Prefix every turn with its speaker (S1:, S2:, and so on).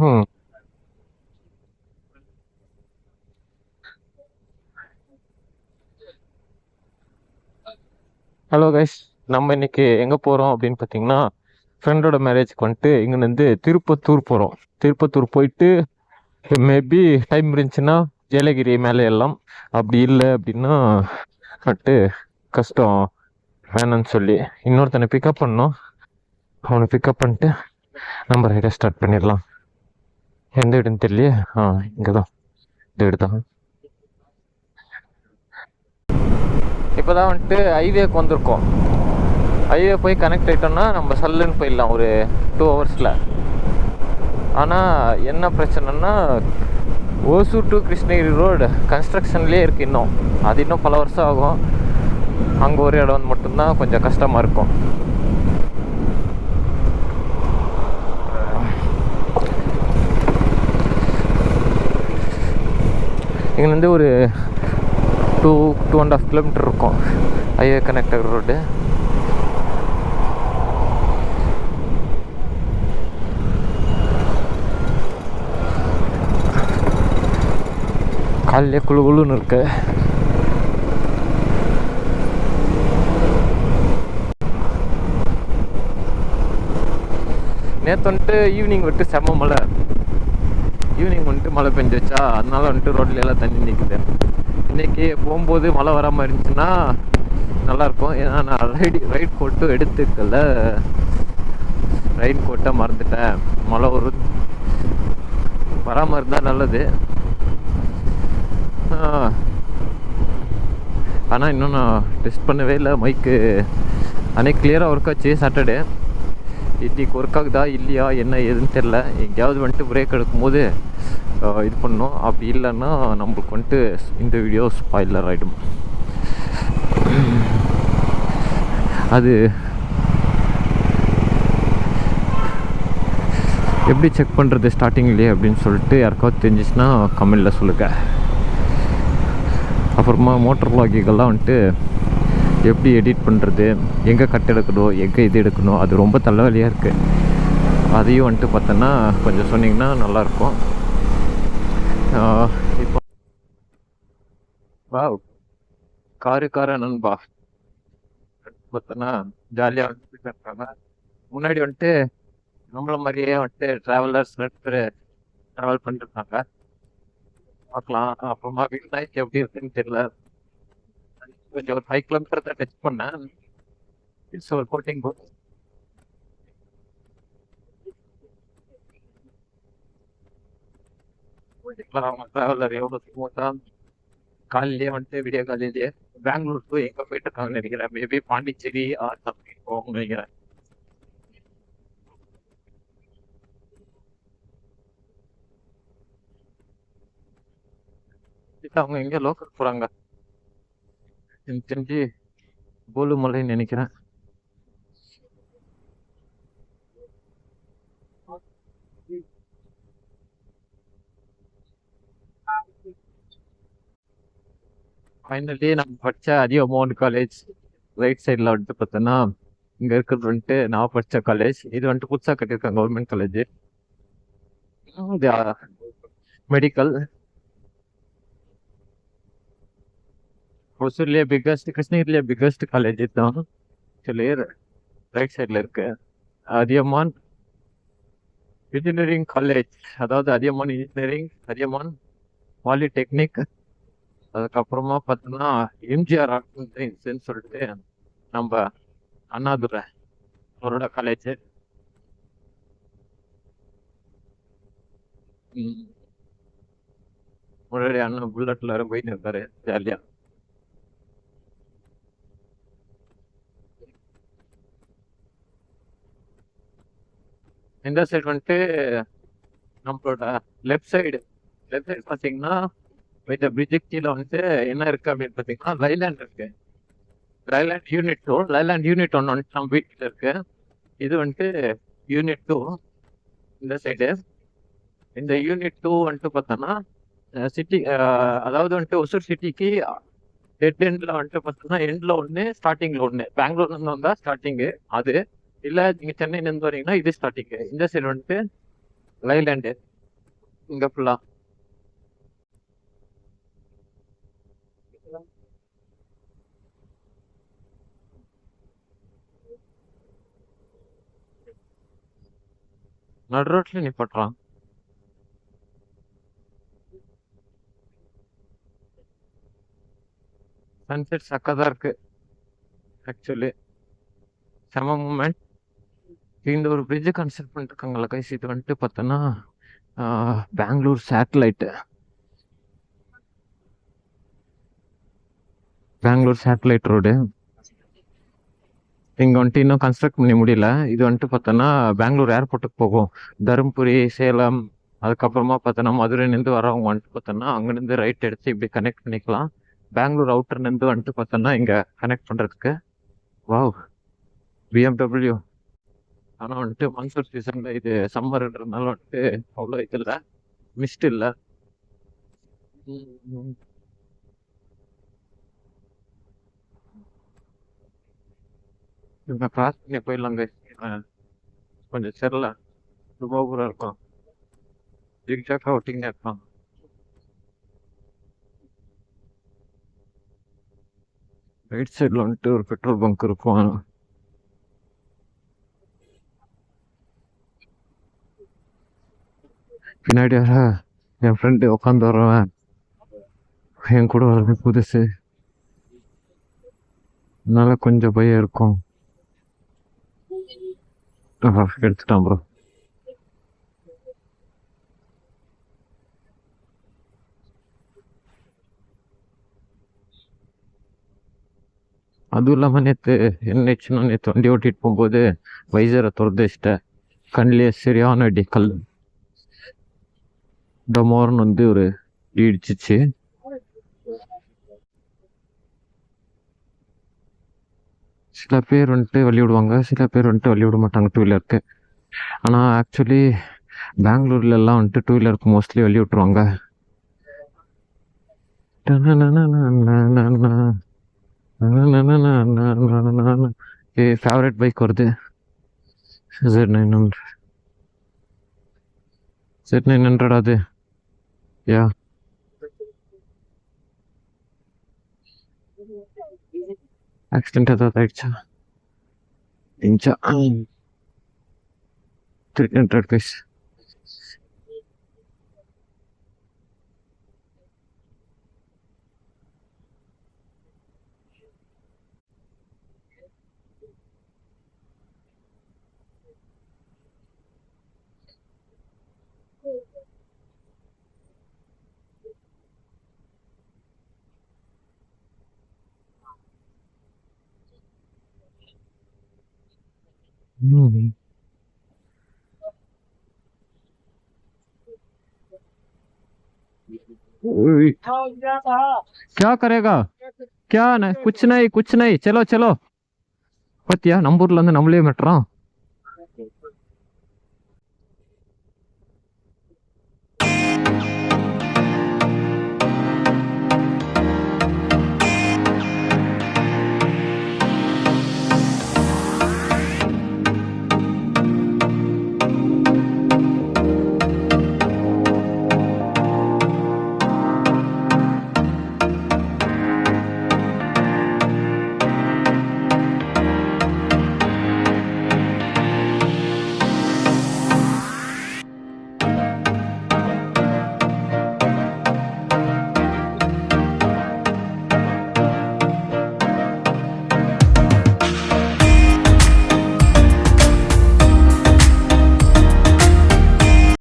S1: ம். Hello guys, நம்ம இன்னைக்கு எங்கே போகிறோம் அப்படின்னு பார்த்தீங்கன்னா, ஃப்ரெண்டோட மேரேஜ்க்கு வந்துட்டு இங்கேருந்து திருப்பத்தூர் போகிறோம். திருப்பத்தூர் போயிட்டு மேபி டைம் இருந்துச்சுன்னா ஏலகிரி மேலே எல்லாம், அப்படி இல்லை அப்படின்னா வந்துட்டு கஷ்டம் வேணான்னு சொல்லி இன்னொருத்தனை பிக்கப் பண்ணோம். அவனை பிக்கப் பண்ணிட்டு நம்ம ரைடை ஸ்டார்ட் பண்ணிடலாம். எந்த இடம்னு தெரியலையே. இங்கே தான், இந்த இடம் தான். இப்போ தான் வந்துட்டு ஹைவேக்கு வந்திருக்கோம். ஹைவே போய் கனெக்ட் ஆகிட்டோம்னா நம்ம சல்லுன்னு போயிடலாம் ஒரு 2 ஹவர்ஸில். ஆனால் என்ன பிரச்சனைனா, ஓசூர் டு கிருஷ்ணகிரி ரோடு கன்ஸ்ட்ரக்ஷன்லேயே இருக்குது இன்னும். அது இன்னும் பல வருஷம் ஆகும். அங்கே ஒரு இடம் மட்டும்தான் கொஞ்சம் கஷ்டமாக இருக்கும். இங்கேருந்து ஒரு 2.5 கிலோமீட்டர் இருக்கும் ஹைவே கனெக்டர் ரோடு. காலையிலே குழு குழுன்னு இருக்கு. நேற்று வந்துட்டு ஈவினிங் வந்துட்டு செம்ம மழை. ஈவினிங் வந்துட்டு மழை பெஞ்சிச்சா, அதனால வந்துட்டு ரோட்ல எல்லாம் தண்ணி நிற்குது. இன்றைக்கி போகும்போது மழை வராமல் இருந்துச்சுன்னா நல்லாயிருக்கும். ஏன்னா நான் ரைட் கோட்டும் எடுத்துக்கல, ரெயின் கோட்டை மறந்துட்டேன். மழை வராமல் இருந்தால் நல்லது. ஆனால் இன்னும் நான் டெஸ்ட் பண்ணவே இல்லை மைக்கு. அன்னைக்கு கிளியராக ஒர்க் ஆச்சு சாட்டர்டே. இன்றைக்கி ஒர்க் ஆகுதா இல்லையா என்ன ஏதுன்னு தெரில. எங்கேயாவது வந்துட்டு பிரேக் எடுக்கும்போது இது பண்ணணும். அப்படி இல்லைன்னா நம்மளுக்கு வந்துட்டு இந்த வீடியோ ஸ்பாயிலர் ஆகிடும். அது எப்படி செக் பண்ணுறது ஸ்டார்டிங்லேயே அப்படின்னு சொல்லிட்டு யாருக்காவது தெரிஞ்சிச்சுன்னா கமெண்டில் சொல்லுங்கள். அப்புறமா மோட்டர் வ்ளாகிங்கெல்லாம் வந்துட்டு எப்படி எடிட் பண்ணுறது, எங்கே கட் எடுக்கணும், எங்கே இது எடுக்கணும், அது ரொம்ப தலைவலியாக இருக்குது. அதையும் வந்துட்டு பார்த்தோன்னா கொஞ்சம் சொன்னிங்கன்னா நல்லாயிருக்கும். இப்போ காரு நண்பா பார்த்தோன்னா ஜாலியாக வந்துட்டு இருக்காங்க. முன்னாடி வந்துட்டு நம்மள மாதிரியே வந்துட்டு ட்ராவலர்ஸ் 2 பேர் ட்ராவல் பண்ணிட்டுருக்காங்க. பார்க்கலாம். அப்புறமா வீட்டு நாய்க்கு எப்படி இருக்குன்னு தெரியல. கொஞ்சம் ஒரு 5 கிலோமீட்டர் தான் டச் பண்ணேன். இட்ஸ் ஒரு கோட்டிங் போட். ட்ராவலர் எவ்வளோ ஸ்மூத்தாக காலையிலேயே வந்துட்டு விடிய காலையிலேயே பெங்களூர் டு எங்கே போயிட்டு இருக்காங்கன்னு நினைக்கிறேன். மேபி பாண்டிச்சேரி ஆர் சம்திங் போகணும்னு நினைக்கிறேன். அவங்க எங்கே லோக்கல் போகிறாங்க எனக்கு தெரிஞ்சு கோலுமலைன்னு நினைக்கிறேன். ஃபைனலி நம்ம படித்த அதியமான் காலேஜ் ரைட் சைடில் வந்துட்டு பார்த்தோன்னா இங்கே இருக்கிறது வந்துட்டு நான் படித்த காலேஜ். இது வந்துட்டு புதுசாக கட்டியிருக்காங்க கவர்மெண்ட் காலேஜ். மெடிக்கல் ஒசூர்லேயே பிக்கஸ்ட், கிருஷ்ணகிரிலேயே பிக்கஸ்ட் காலேஜ் தான். ஆக்சுவலி ரைட் சைடில் இருக்கு அதியமான் இன்ஜினியரிங் காலேஜ். அதாவது அதியமான் இன்ஜினியரிங், அதியமான் பாலிடெக்னிக். அதுக்கப்புறமா பார்த்தோன்னா எம்ஜிஆர் ஆர்ட்ஸ் அண்ட் சயின்ஸ்ன்னு சொல்லிட்டு நம்ம அண்ணாதுரை அவரோட காலேஜ். முன்னாடி அண்ணன் புல்லட்ல போயிட்டு இருக்காரு ஜாலியா. இந்த சைடு வந்துட்டு நம்மளோட லெஃப்ட் சைடு பார்த்தீங்கன்னா இந்த பிரிட்ஜுக்கு கீழே வந்துட்டு என்ன இருக்கு அப்படின்னு பார்த்தீங்கன்னா லைலாண்ட் இருக்கு. லைலாண்ட் யூனிட் 2, லைலாண்ட் யூனிட் 1 வந்துட்டு நம்ம வீட்டில் இருக்கு. இது வந்துட்டு யூனிட் 2 இந்த சைடு. இந்த யூனிட் 2 வந்துட்டு பார்த்தோன்னா சிட்டி, அதாவது வந்துட்டு ஒசூர் சிட்டிக்கு டெட் எண்டில் வந்துட்டு பார்த்தோன்னா எண்டில் ஒன்று ஸ்டார்டிங்கில் ஒன்று. பெங்களூர்லேருந்து வந்தால் ஸ்டார்டிங்கு அது, இல்லை நீங்கள் சென்னையிலேருந்து வரீங்கன்னா இது ஸ்டார்டிங்கு. இந்த சைடு வந்துட்டு லைலாண்டு. இங்க ஃபுல்லா நடு ரோட்ல நிப்பாட்டுறான். சன்செட் சக்கதா இருக்கு ஆக்சுவலி. செம மூமெண்ட். இந்த ஒரு பிரிட்ஜ் கன்ஸ்ட்ரக்ட் பண்ணிட்டு இருக்காங்கல்ல கைஸ், இது வந்துட்டு பார்த்தோன்னா Bangalore satellite. Bangalore satellite road இங்க வந்துட்டு இன்னும் கன்ஸ்ட்ரக்ட் பண்ணி முடியல. இது வந்துட்டு பார்த்தோன்னா பெங்களூர் ஏர்போர்ட்டுக்கு போகும். தருமபுரி, சேலம், அதுக்கப்புறமா பார்த்தோன்னா மதுரையிலேருந்து வரவங்க வந்துட்டு பார்த்தோன்னா அங்கேருந்து ரைட் எடுத்து இப்படி கனெக்ட் பண்ணிக்கலாம். பெங்களூர் அவுட்டர்லேருந்து வந்துட்டு பார்த்தோன்னா இங்கே கனெக்ட் பண்ணுறதுக்கு. Wow, BMW. ஆனால் வந்துட்டு மான்சூன் சீசனில் இது சம்மர்ன்றதுனால வந்துட்டு அவ்வளோ இது இல்லை, மிஸ்ட் இல்லை. இவங்க கிராஸ் பண்ணி போயிடலாங்க. கொஞ்சம் சரில சுபாபுரம் இருக்கும், ஜிக்ஜாக்கா ஒட்டிங்க இருப்பான். ரைட் சைடில் வந்துட்டு ஒரு பெட்ரோல் பங்க் இருக்கும். பின்னாடி வர என் ஃப்ரெண்டு உட்காந்து வரவன் என் கூட வர்றது புதுசு, அதனால கொஞ்சம் பயம் இருக்கும். எடுத்துட்டான் ப்ரோ. அதுவும் இல்லாமல் நேற்று என்னச்சுன்னா, நேற்று வண்டி ஓட்டிட்டு போகும்போது வைசரை திறந்து வச்சிட்டேன். கண்ணிலே சரியான அடி, கல் டமோர்னு வந்து ஒரு இடிச்சிச்சு. சில பேர் வந்துட்டு வழி விடுவாங்க, சில பேர் வந்துட்டு வழி விட மாட்டாங்க டூ வீலருக்கு. ஆனால் ஆக்சுவலி பெங்களூர்ல எல்லாம் வந்துட்டு டூ வீலருக்கு மோஸ்ட்லி வழி விட்டுருவாங்க. ஃபேவரட் பைக் வருது, Z900. Z900 அது. யா, ஆக்சிடென்ட் ஏதாவது ஆயிடுச்சா? இன்ச்சா 300 பைஸ். क्या करेगा, क्या नहीं, कुछ नहीं कुछ नहीं, चलो चलो. பத்தியா, நம்பூர்ல இருந்து நம்மளே மெட்டுறான்.